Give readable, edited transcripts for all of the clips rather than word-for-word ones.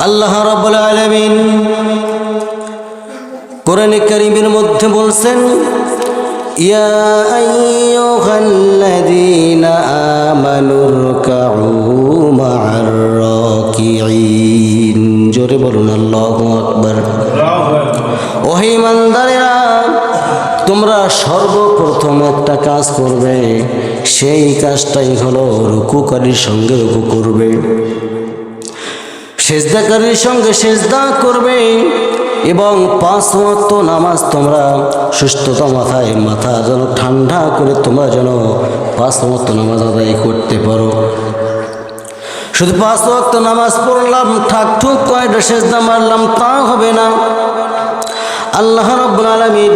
আল্লাহ রাব্বুল আলামিন কোরআনে কারীমের মধ্যে বলছেন, ইয়া আইয়ুহাল্লাযীনা আমানুরকাউ মা'আর রাকিঈন। জোরে বলুন আল্লাহু আকবার। ও ঈমানদারেরা, তোমরা সর্বপ্রথম একটা কাজ করবে, সেই কাজটাই হলো রুকুকারীর সঙ্গে রুকু করবে, সেজদাকারীর সঙ্গে সেজদা করবে এবং 5 ওয়াক্ত নামাজ তোমরা সুস্থতা মাথায় মাথা যেন ঠান্ডা করে তোমরা যেন 5 ওয়াক্ত নামাজ আদায় করতে পারো। শুধু 5 ওয়াক্ত নামাজ পড়লাম, ঠাকঠুক কয়টা সেজদা মারলাম তা হবে না। আল্লাহ রাব্বুল আলামিন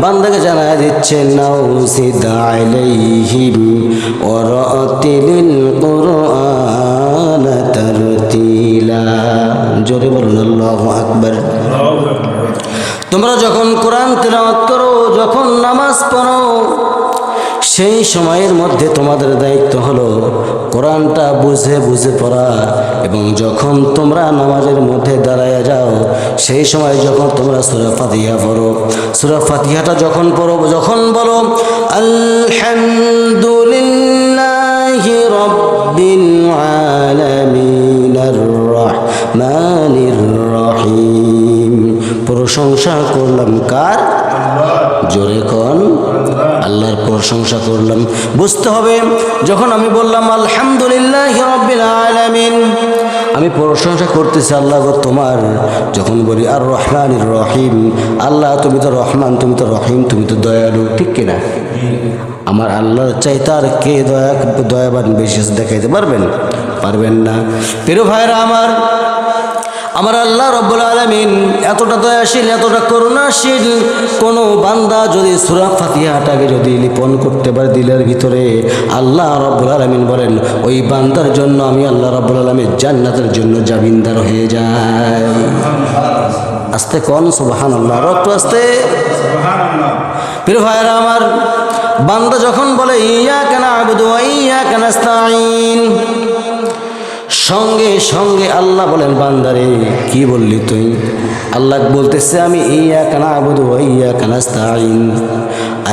বান্দাকে জানায় দিচ্ছেন, নাউজিদ আলাইহিম ওয়া রাতিলিল কুরআন তারতিলা। জোরে বলুন আল্লাহু আকবার। তোমরা যখন কোরআন তিলাওয়াত করো, যখন নামাজ পড়ো, সেই সময়ের মধ্যে তোমাদের দায়িত্ব হলো কোরআনটা বুঝে বুঝে পড়া। এবং যখন তোমরা নামাজের মধ্যে দাঁড়ায় যাও, সেই সময় যখন তোমরা সূরা ফাতিহা পড়ো, সূরা ফাতিহাটা যখন পড়ো, যখন বলো আলহামদুলিল্লাহি রাব্বিল আলামিনির রহমানির রহিম, প্রশংসা করলাম কার? জোরে কোন? আল্লাহর প্রশংসা করলাম। বুঝতে হবে, যখন আমি বললাম আলহামদুলিল্লাহি রাব্বিল আলামিন, আমি প্রশংসা করতেছি আল্লাহ গো তোমার। যখন বলি আর রহমানির রহিম, আল্লাহ তুমি তো রহমান, তুমি তো রহিম, তুমি তো দয়ালু, ঠিক কিনা? আমার আল্লাহর চাইতে আর কে দয়াবান বেশি দেখাইতে পারবেন? পারবেন না। প্রিয় ভাইরা আমার আল্লাহ রাব্বুল আলামিন এতটা দয়াশীল, এতটা করুণাশীল। কোনো বান্দা যদি সূরা ফাতিহাটাকে যদি লিপন করতে পারে দিলের ভিতরে, আল্লাহ রাব্বুল আলামিন বলেন ওই বান্দার জন্য আমি আল্লাহ রাব্বুল আলামিন জান্নাতের জন্য জামিনদার হয়ে যাই। আস্তে কোন সুবহানাল্লাহ, রক্ত আস্তে সুবহানাল্লাহ। প্রিয় ভাইরা আমার, বান্দা যখন বলে ইয়াকা না'বুদু ওয়া ইয়াকা নাস্তাঈন, সঙ্গে সঙ্গে আল্লাহ বলেন বান্দারে কি বললি তুই? আল্লাহ বলতেছে আমি ইয়াকা না'বুদু ওয়া ইয়াকা নাস্তাঈন,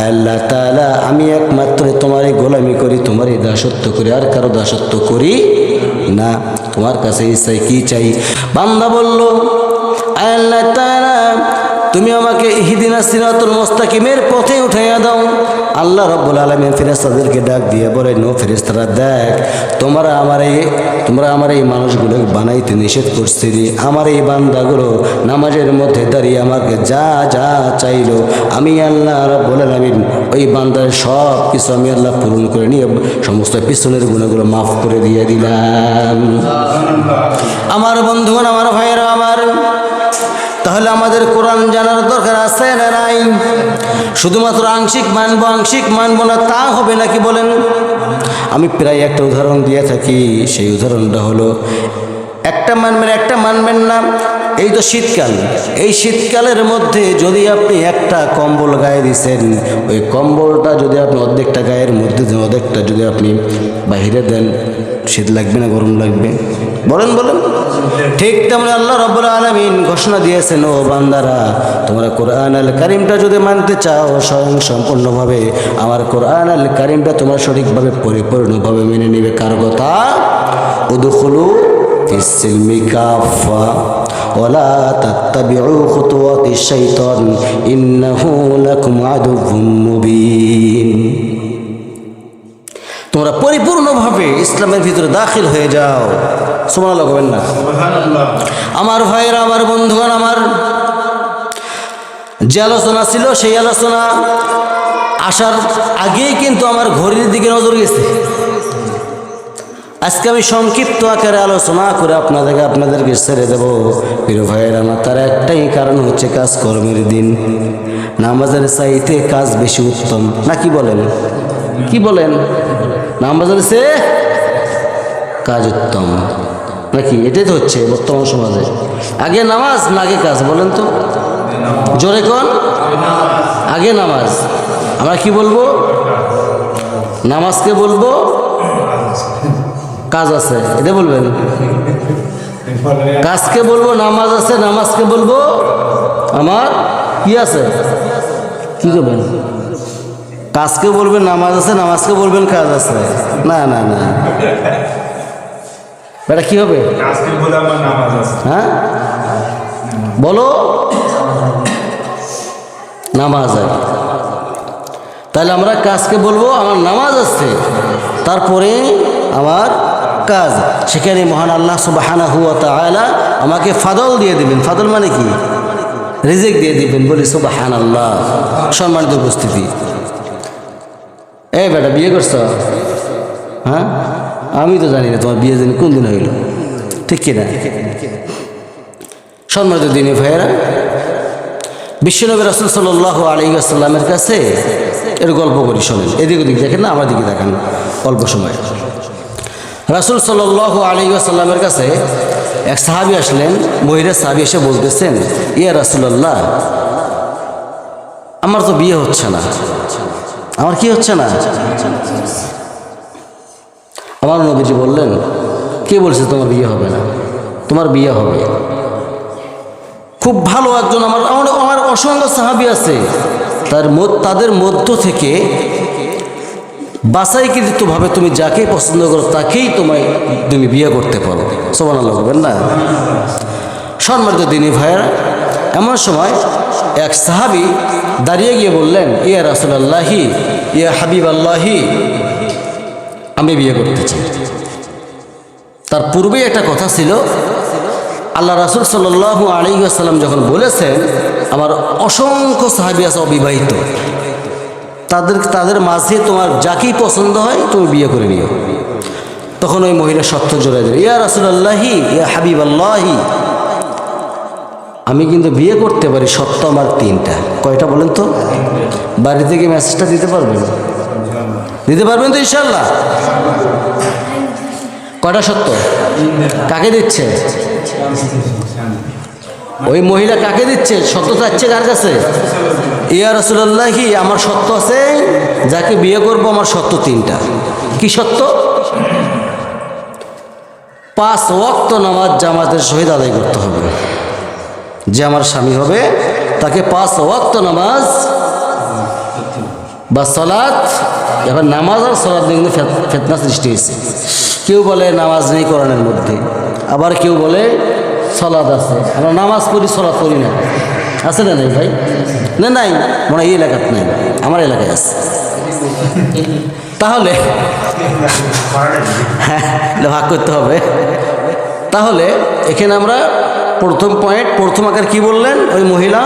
আল্লাহ তাআলা আমি একমাত্র তোমারই গোলামি করি, তোমারই দাসত্ব করি, আর কারো দাসত্ব করি না। তোমার কাছে চাই কি চাই? বান্দা বলল আল্লাহ তাআলা তুমি আমাকে ইহদিনাস সিরাতুল মুস্তাকিমের পথে উঠাইয়া দাও। আল্লাহ রাব্বুল আলামিন ফেরেশতাদেরকে ডাক দিয়ে বলেন, ও ফেরেশতারা দেখ, তোমরা আমার এই মানুষগুলো বানাইতে নিষেধ করছিলি, আমার এই বান্দাগুলো নামাজের মধ্যে দাঁড়িয়ে আমাকে যা যা চাইলো, আমি আল্লাহ রাব্বুল আলামিন ওই বান্দার সব কিছু আমি আল্লাহ পূরণ করে নিয়ে সমস্ত পিছনের গুণাগুলো মাফ করে দিয়ে দিলাম। আমার বন্ধুগণ, আমার ভাইয়েরা আমার, তাহলে আমাদের কোরআন জানার দরকার আছে না নাই? শুধুমাত্র আংশিক মানবো না তা হবে নাকি বলেন? আমি প্রায় একটা উদাহরণ দিয়ে থাকি, সেই উদাহরণটা হলো একটা মানবেন না। এই তো শীতকাল, এই শীতকালের মধ্যে যদি আপনি একটা কম্বল গায়ে দিচ্ছেন, ওই কম্বলটা যদি আপনি অর্ধেকটা গায়ের মধ্যে দেন, অর্ধেকটা যদি আপনি বাহিরে দেন, শীত লাগবে না গরম লাগবে? বলেন। ঠিক তেমন আল্লাহ রাব্বুল আলামিন ঘোষণা দিয়েছেন, ও বান্দারা তোমরা কোরআন আল কারীমটা যদি মানতে চাও স্বয়ং সম্পূর্ণভাবে, আমার কোরআন আল কারীমটা তোমরা সঠিকভাবে পরিপূর্ণভাবে মেনে নেবে। কার কথা? উদখুলু ফিস সিলমি কাফা ওয়ালা তাত্তাবিউ খুতুওয়াতিশ শাইতান ইন্নাহু লাকুম আদুউম মুবিন। তোমরা পরিপূর্ণভাবে ইসলামের ভিতরে দাখিল হয়ে যাও। সুবহানাল্লাহ বলবেন না? সুবহানাল্লাহ। আমার ভাইয়েরা, আমার বন্ধুগণ, আমার যে আলোচনা ছিল সেই আলোচনা আসার আগেই কিন্তু আমার ঘড়ির দিকে নজর গেছে। আজকে আমি সংক্ষিপ্ত আকারে আলোচনা করে আপনাদেরকে ছেড়ে দেব। প্রিয় ভাইয়েরা আমার, তার একটাই কারণ হচ্ছে কাজকর্মের দিন। নামাজের চাইতে কাজ বেশি উত্তম, না কি বলেন? কি বলেন? নামাজের চেয়ে কাজ উত্তম নাকি? এটাই তো হচ্ছে বর্তমান সমাজে। আগে নামাজ না আগে কাজ? বলেন তো, জোরে কোন? আগে নামাজ। আমরা কি বলবো? নামাজকে বলবো কাজ আছে, এটা বলবেন? কাজকে বলবো নামাজ আছে, নামাজকে বলবো আমার কি আছে, কি করবেন? কাজকে বলবেন নামাজ আছে, নামাজকে বলবেন কাজ আছে। না না না, এটা কি হবে? হ্যাঁ বলো, নামাজ আছে। তাহলে আমরা কাজকে বলবো আমার নামাজ আছে, তারপরে আমার কাজ। সেখানে মহান আল্লাহ সুবহানাহু ওয়া তাআলা আমাকে ফাদল দিয়ে দিবেন। ফাদল মানে কি? রিজিক দিয়ে দিবেন। বলি সুবহানাল্লাহ। সম্মানিত উপস্থিতি, এই বেটা বিয়ে করছ? হ্যাঁ, আমি তো জানি না তোমার বিয়ে দিন কোন দিন হইল, ঠিক কিনা? সম্মানিত দিনী ভাইয়েরা, বিশ্বনবী রাসূল সাল্লাল্লাহু আলাইহি ওয়াসাল্লামের কাছে এর গল্প করি, শোনেন। এদিক ওদিক দেখেন না, আমার দিকে দেখেন। অল্প সময় রাসূল সাল্লাল্লাহু আলাইহি ওয়াসাল্লামের কাছে এক সাহাবী আসলেন। মহিলা সাহাবী এসে বলতেছেন, ইয়া রাসূলুল্লাহ, আমার তো বিয়ে হচ্ছে না। আমার কি হচ্ছে না? আমার নবীজি বললেন, কে বলছে তোমার বিয়ে হবে না? তোমার বিয়ে হবে। খুব ভালো একজন আমার অসংখ্য সাহাবী আছে, তাদের মধ্য থেকে বাছাইকৃতভাবে তুমি যাকে পছন্দ করো তাকেই তুমি বিয়ে করতে পারো। সুবহানাল্লাহ বলবেন না? সম্মানিত দিনী ভাইয়েরা, এমন সময় এক সাহাবী দাঁড়িয়ে গিয়ে বললেন, ইয়া রাসূলুল্লাহি, ইয়া হাবিবাল্লাহি, আমি বিয়ে করতে চাই। তার পূর্বেই একটা কথা ছিল, আল্লাহ রাসূল সাল্লাল্লাহু আলাইহি ওয়াসাল্লাম যখন বলেছেন আমার অসংখ্য সাহাবী আছে অবিবাহিত, তাদের মাঝে তোমার যাকেই পছন্দ হয় তুমি বিয়ে করে নিও। তখন ওই মহিলা শর্ত জোড়ায় দিল, ইয়া রাসূলুল্লাহি, ইয়া হাবিবাল্লাহি, আমি কিন্তু বিয়ে করতে পারি, শর্ত আমার 3টা। কয়টা বলেন তো? বাড়ি থেকে মেসেজটা দিতে পারবেন? দিতে পারবেন তো ইনশাআল্লাহ? কয়টা শর্ত? কাকে দিচ্ছে? ওই মহিলা কাকে দিচ্ছে? শর্ত চাচ্ছে কার কাছে? ইয়া রাসূলুল্লাহি, আমার শর্ত আছে, যাকে বিয়ে করব আমার শর্ত 3টা। কি শর্ত? 5 ওয়াক্ত নামাজ জামাতের সহিত আদায় করতে হবে। যে আমার স্বামী হবে তাকে 5 ওয়াক্ত নামাজ বা সালাত, এখন নামাজ আর সালাত নিয়ে কিন্তু ফিতনা সৃষ্টি হয়েছে। কেউ বলে নামাজ নেই কোরআনের মধ্যে, আবার কেউ বলে সালাত আছে। আমরা নামাজ পড়ি, সালাত পড়ি না। আছে না নাই ভাই? না নাই, মনে হয় এই এলাকাত নাই, আমার এলাকায় আছে। তাহলে হ্যাঁ, ভাগ করতে হবে। তাহলে এখানে আমরা প্রথম পয়েন্ট, প্রথম আকার কি বললেন ওই মহিলা?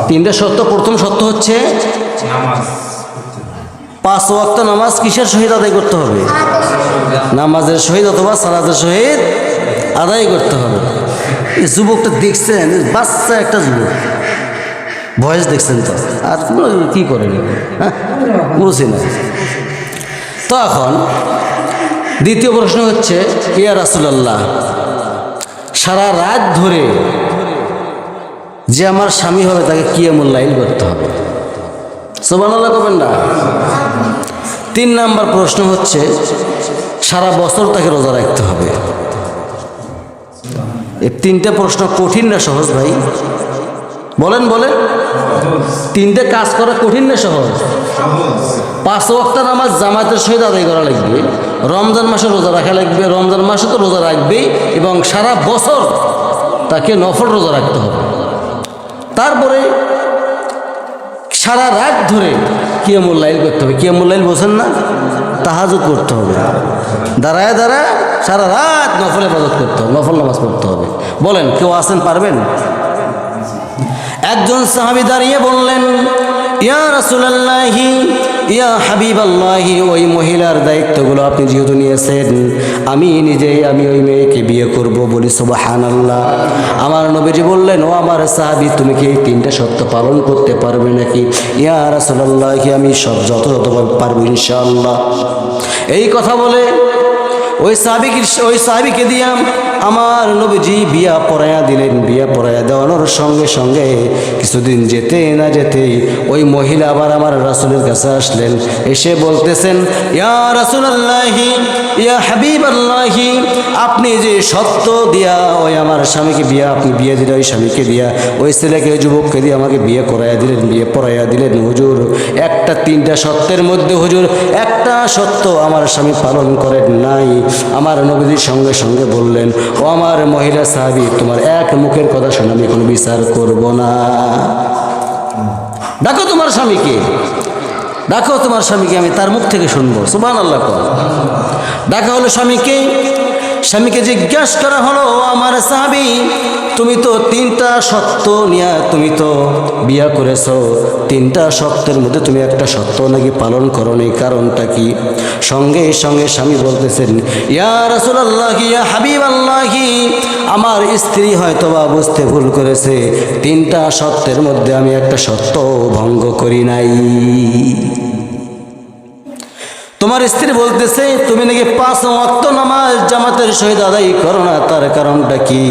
3টে শর্ত। প্রথম শর্ত হচ্ছে 5 ওয়াক্ত নামাজ কিসের সহিত আদায় করতে হবে? নামাজের সহিত অথবা সালাতের সহিত আদায় করতে হবে। এই যুবকটা দেখছেন, বাচ্চা একটা যুবক, বয়স দেখছেন তো, আর কি করেন? হ্যাঁ, বুঝছি না। তো এখন দ্বিতীয় প্রশ্ন হচ্ছে, ইয়া রাসূলুল্লাহ, সারা রাত ধরে যে আমার স্বামী হবে তাকে কিয়ামুল লাইল করতে হবে। সুবহানাল্লাহ করবেন না? 3 নাম্বার প্রশ্ন হচ্ছে, সারা বছর তাকে রোজা রাখতে হবে। এই 3টে প্রশ্ন কঠিন না সহজ ভাই? বলেন বলেন, 3টে কাজ করা কঠিন না সহজ? 5 ওয়াক্ত নামাজ জামাতের সহিত আদায় করা লাগবে, রমজান মাসে রোজা রাখা লাগবে, রমজান মাসে তো রোজা রাখবেই, এবং সারা বছর তাকে নফল রোজা রাখতে হবে। তারপরে সারা রাত ধরে কিয়ামুল লাইল করতে হবে। কিয়ামুল লাইল বোঝেন না? তাহাজ্জুদ করতে হবে, দাঁড়ায় দাঁড়ায় সারা রাত নফল ইবাদত করতে হবে, নফল নামাজ পড়তে হবে। বলেন কেউ আছেন পারবেন? একজন সাহাবী দাঁড়িয়ে বললেন, ইয়া রাসূলুল্লাহি, ইয়া হাবিবাল্লাহি, ওই মহিলার দায়িত্বগুলো আপনি যেহেতু নিয়েছেন, আমি ওই মেয়েকে বিয়ে করব। বলি সুবহানাল্লাহ। আমার নবীজি বললেন, ও আমার সাহাবী, তুমি কি এই 3টে শর্ত পালন করতে পারবে নাকি? ইয়া রাসূলুল্লাহি, আমি সব যথাযথভাবে পারবো ইনশাআল্লাহ। এই কথা বলে ওই সাহাবীকে দিয়ে আমার নবীজি বিয়া পড়াইয়া দিলেন। বিয়া পড়াইয়া দেওয়ানোর সঙ্গে সঙ্গে কিছুদিন যেতে না যেতে ওই মহিলা আবার আমার রাসূলের কাছে আসলেন। এসে বলতেছেন, ইয়া রাসূলুল্লাহি, ইয়া হাবিবাল্লাহি, আপনি যে সত্য দিয়া ওই আমার স্বামীকে বিয়া, আপনি বিয়ে দিলেন ওই স্বামীকে দিয়া, ওই ছেলেকে ওই যুবককে দিয়ে আমাকে বিয়ে করাইয়া দিলেন, বিয়ে পড়াইয়া দিলেন হুজুর। একটা 3টা সত্যের মধ্যে হুজুর একটা সত্য আমার স্বামী পালন করেন নাই। আমার নবীজির সঙ্গে সঙ্গে বললেন, ও আমার মহিলা সাহাবী, তোমার এক মুখের কথা শুনে আমি কোনো বিচার করব না। ডাকো তোমার স্বামীকে, ডাকো তোমার স্বামীকে, আমি তার মুখ থেকে শুনবো। সুবহানাল্লাহ। ডাকা হলো স্বামীকে। স্বামীকে জিজ্ঞাসা করা হলো, আমার সাহাবী, তুমি তো 3টা সত্য নিয়ে তুমি তো বিয়া করেছো, 3টা সত্যের মধ্যে তুমি একটা সত্য নাকি পালন করোনি, কারণটা কি? সঙ্গে সঙ্গে স্বামী বলতেছেন, ইয়া রাসূলুল্লাহি, ইয়া হাবিবাল্লাহি, আমার স্ত্রী হয়তো বা বুঝতে ভুল করেছে, 3টা সত্যের মধ্যে আমি একটা সত্য ভঙ্গ করি নাই। তোমার স্ত্রী বলতেছে তুমি নাকি 5 ওয়াক্ত নামাজ জামাতের সহিত আদায় করো না, তার কারণটা কি?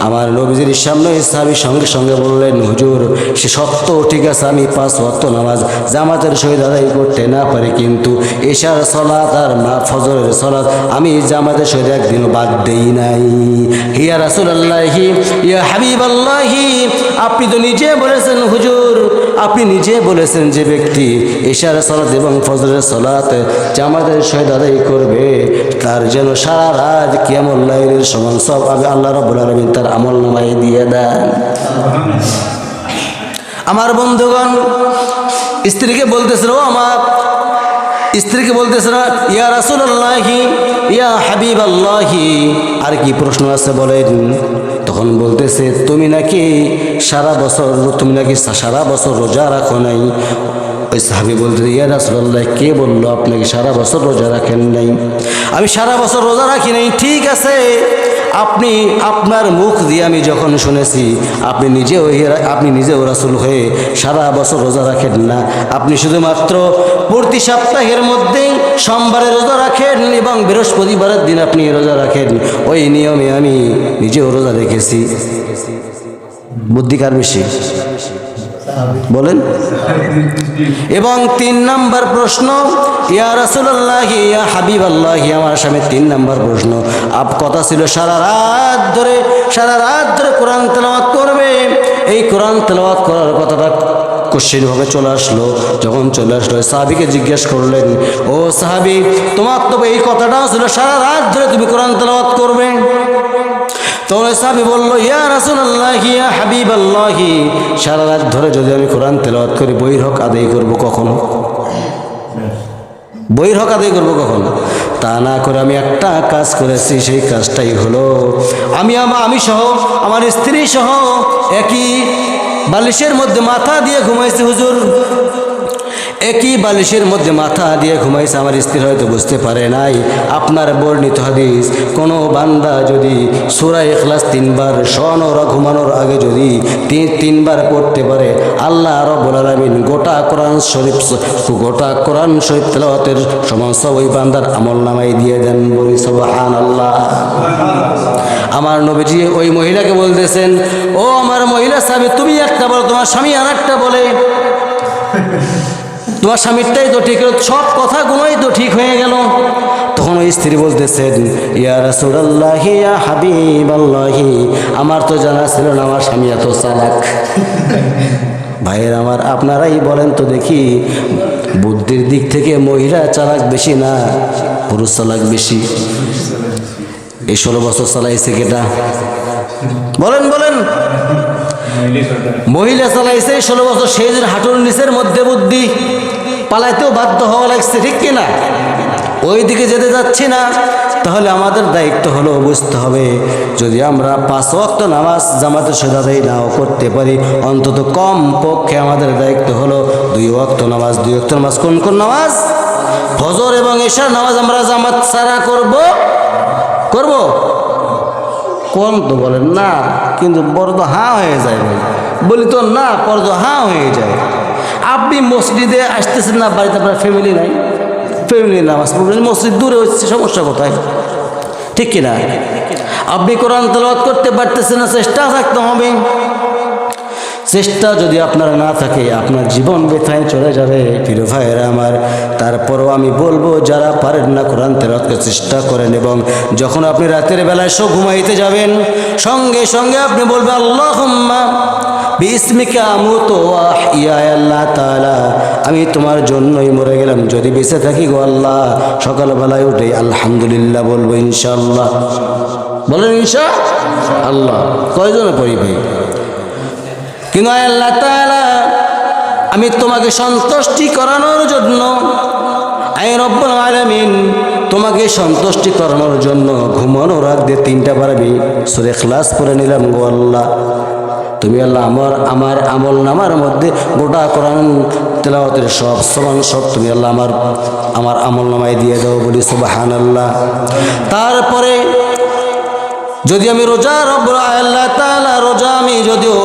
আমার নবীজির সামনে সাহাবী সঙ্গে সঙ্গে বললেন, হুজুর, সে সত্য ঠিক আছে, আমি 5 ওয়াক্ত নামাজ জামাতের সহিত আদায় করতে না পারি, কিন্তু এশার সালাত আর ফজরের সালাত আমি জামাতের সহিত একদিনও বাদ দেই নাই। ইয়া রাসূলুল্লাহি, ইয়া হাবিবাল্লাহি, আপনি তো নিজে বলেছেন হুজুর, আপনি নিজে বলেছেন যে ব্যক্তি এশার সালাত এবং ফজরের সালাত জামাতের সহিত আদায় করবে তার যেন সারা রাত কিয়ামুল লাইলের সমান সব আমি আল্লাহ রাব্বুল আলামিন তার আমল নামায় দিয়ে দেন। আমার বন্ধুগণ, স্ত্রীকে বলতেছিল, আমার স্ত্রীকে বলতেছিল, ইয়া রাসূলুল্লাহি, ইয়া হাবিবাল্লাহি, আর কি প্রশ্ন আছে বলেন? তখন বলতেছে, তুমি নাকি সারা বছর রোজা রাখো নাই। ওই সাহাবী বলতে, ইয়া রাসূলুল্লাহ, কে বললো আপনাকে সারা বছর রোজা রাখেন নাই? আমি সারা বছর রোজা রাখি নাই। ঠিক আছে, আপনি আপনার মুখ দিয়ে আমি যখন শুনেছি আপনি নিজেও রাসূল হয়ে সারা বছর রোজা রাখেন না, আপনি শুধুমাত্র প্রতি সপ্তাহের মধ্যেই সোমবারে রোজা রাখেন এবং বৃহস্পতিবারের দিন আপনি রোজা রাখেন। ওই নিয়মে আমি নিজেও রোজা রেখেছি। বুদ্ধি কার বেশি বলেন? এবং 3 নাম্বার প্রশ্ন, ইয়া রাসূলুল্লাহি, ইয়া হাবিবাল্লাহি, আমার সামনে 3 নাম্বার প্রশ্ন। কথা ছিল সারা রাত ধরে কোরআন তেলাওয়াত করবে। এই কোরআন তেলাওয়াত করার কথাটা কোশ্চেন ভাবে চলে আসলো। যখন চলে আসলো, সাহাবীকে জিজ্ঞেস করলেন, ও সাহাবী, তোমার তো এই কথাটাও ছিল সারা রাত ধরে তুমি কোরআন তেলাওয়াত করবে। তখন সাহাবী বলল, ইয়া রাসূলুল্লাহি, ইয়া হাবিবাল্লাহি, সারা রাত ধরে যদি আমি কোরআন তেলাওয়াত করি, বইয়ের হক আদায় করব কখন? বইয়ের হক আদায় করব কখন? তা না করে আমি একটা কাজ করেছি, সেই কাজটাই হলো আমি সহ আমার স্ত্রী সহ একই বালিশের মধ্যে মাথা দিয়ে ঘুমাইছি হুজুর। একই বালিশের মধ্যে মাথা দিয়ে ঘুমাইছে। আমার স্ত্রী হয়তো বুঝতে পারে নাই। আপনার বর্ণিত হাদিস, কোনো বান্দা যদি সূরা ইখলাস 3 বার শোয়ানোর ঘুমানোর আগে যদি 3 বার পড়তে পারে, আল্লাহ রাব্বুল আলামিন গোটা কোরআন শরীফ তেলাওয়াতের সমান সব ওই বান্দার আমলনামায় দিয়ে দেন। বলি সুবহানাল্লাহ। আমার নবীজি ওই মহিলাকে বলতেছেন, ও আমার মহিলা সাহাবী, তুমি একটা বলো, তোমার স্বামী আর একটা বলে। তোমার স্বামীরটাই তো ঠিক হলো, সব কথাগুলোই তো ঠিক হয়ে গেল। তখন ওই স্ত্রী বলতেছেন, ইয়া রাসূলুল্লাহি, ইয়া হাবিবাল্লাহি, আমার তো জানা ছিল না আমার স্বামী এত চালাক। ভাইয়ের আমার, আপনারাই বলেন তো দেখি, বুদ্ধির দিক থেকে মহিলা চালাক বেশি না পুরুষ চালাক বেশি? এই 16 বছর চালাইছে কেটা? বলেন বলেন। মহিলা চালাইছে 16 বছর। সেই যে হাঁটুর নিচের মধ্যে বুদ্ধি, পালাইতেও বাধ্য হওয়া লাগছে, ঠিক কিনা? ওই দিকে যেতে যাচ্ছি না। তাহলে আমাদের দায়িত্ব হলো বুঝতে হবে, যদি আমরা 5 ওয়াক্ত নামাজ জামাতের সাথে আদায় নাও করতে পারি, অন্তত কম পক্ষে আমাদের দায়িত্ব হলো 2 ওয়াক্ত নামাজ। 2 ওয়াক্ত নামাজ কোন কোন নামাজ? ফজর এবং এশার নামাজ আমরা জামাত ছাড়া করব। কোন তো বলেন না, কিন্তু বড় তো হাঁ হয়ে যায়। ভাই বলি তো না, বড় তো হাঁ হয়ে যায়। আপনি মসজিদে আসতেছেন না, বাড়িতে আপনার ফ্যামিলি নাই, ফ্যামিলি নামাজ পড়বেন, মসজিদ দূরে হচ্ছে, সমস্যা কোথায়? ঠিক কিনা? আপনি কোরআন তেলাওয়াত করতে পারতেছেন না, চেষ্টা থাকতে হবে। চেষ্টা যদি আপনার না থাকে আপনার জীবন ব্যথায় চলে যাবে প্রিয় ভাইয়েরা আমার। তারপরও আমি বলবো যারা পারেন না কোরআন তেলাওয়াত করতে চেষ্টা করেন, এবং যখন আপনি রাতের বেলায় সব ঘুমাইতে যাবেন সঙ্গে সঙ্গে আপনি বলবেন আল্লাহুম্মা বিসমিকা আমুতু ওয়া আহইয়া, আল্লাহ তাআলা আমি তোমার জন্যই মরে গেলাম, যদি বেঁচে থাকি গো আল্লাহ সকালবেলায় উঠে আলহামদুলিল্লাহ বলবো ইনশাআল্লাহ। বলেন ইনশাআল্লাহ। কয়জনে পড়ি ভাই? কিন্তু আল্লাহ তাআলা আমি তোমাকে সন্তুষ্টি করানোর জন্য, আয় রব্বুল আলামিন তোমাকে সন্তুষ্টি করানোর জন্য ঘুমানোর আগে 3টা বার আমি সূরা ইখলাস পড়ে নিলাম গো আল্লাহ। তুমি আল্লাহ আমার আমল নামার মধ্যে গোটা কোরআন তেলাওয়াতের সব সমান সব তুমি আল্লাহ আমার আমল নামায় দিয়ে দাও, বলি সুবহানাল্লাহ। তারপরে যদি আমি রোজা রব্বুল আল্লাহ তাআলা রোজা আমি যদিও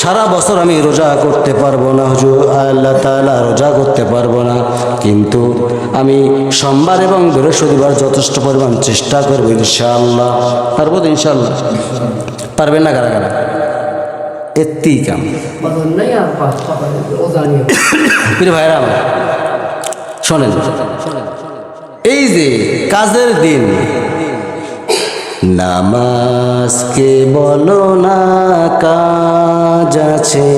সারা বছর আমি রোজা করতে পারবো না হুজুর, আল্লাহ তাআলা রোজা করতে পারবো না, কিন্তু আমি সোমবার এবং বৃহস্পতিবার যথেষ্ট পরিমাণ চেষ্টা করবো ইনশাআল্লাহ। পারবো তো ইনশাআল্লাহ? পারবেন না কারা কারা? এতেই কাম। প্রিয় ভাইরা আমার শোনেন, এই যে কাজের দিন, নামাজকে বলো না কাজ আছে,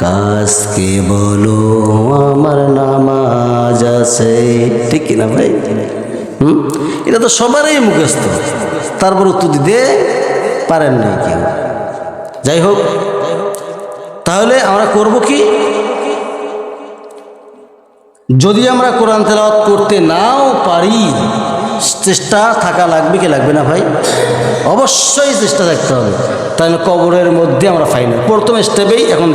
কাজকে বলো আমার নামাজ আছে, ঠিক কিনা ভাই? এটা তো সবারই মুখস্থ, তারপর উত্তর দিতে পারেন না কেউ। যাই হোক, তাহলে আমরা করব কি? যদি আমরা কোরআন তেলাওয়াত করতে নাও পারি, চেষ্টা থাকা লাগবে কি লাগবে না ভাই? অবশ্যই চেষ্টা থাকতে হবে, তাহলে কবরের মধ্যে আমরা পাই না। প্রথম স্টেপেই এখন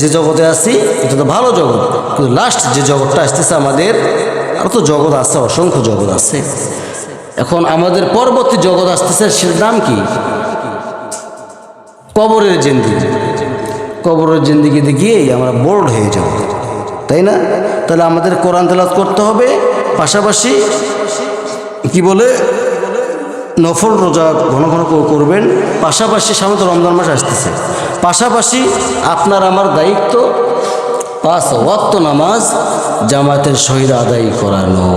যে জগতে আছি এটা তো ভালো জগৎ, কিন্তু লাস্ট যে জগৎটা আসতেছে আমাদের, আর তো জগৎ আছে, অসংখ্য জগৎ আছে। এখন আমাদের পরবর্তী জগৎ আসতেছে, সেটার নাম কি? কবরের জিন্দেগি। কবরের জিন্দেগিতে গিয়েই আমরা বোর্ড হয়ে যাব, তাই না? তাহলে আমাদের কোরআন তেলাওয়াত করতে হবে, পাশাপাশি কি বলে নফল রোজা ঘন ঘন করবেন, পাশাপাশি সামনে তো রমজান মাস আসতেছে, পাশাপাশি আপনার আমার দায়িত্ব 5 ওয়াক্ত নামাজ জামাতের সহিত আদায় করানো।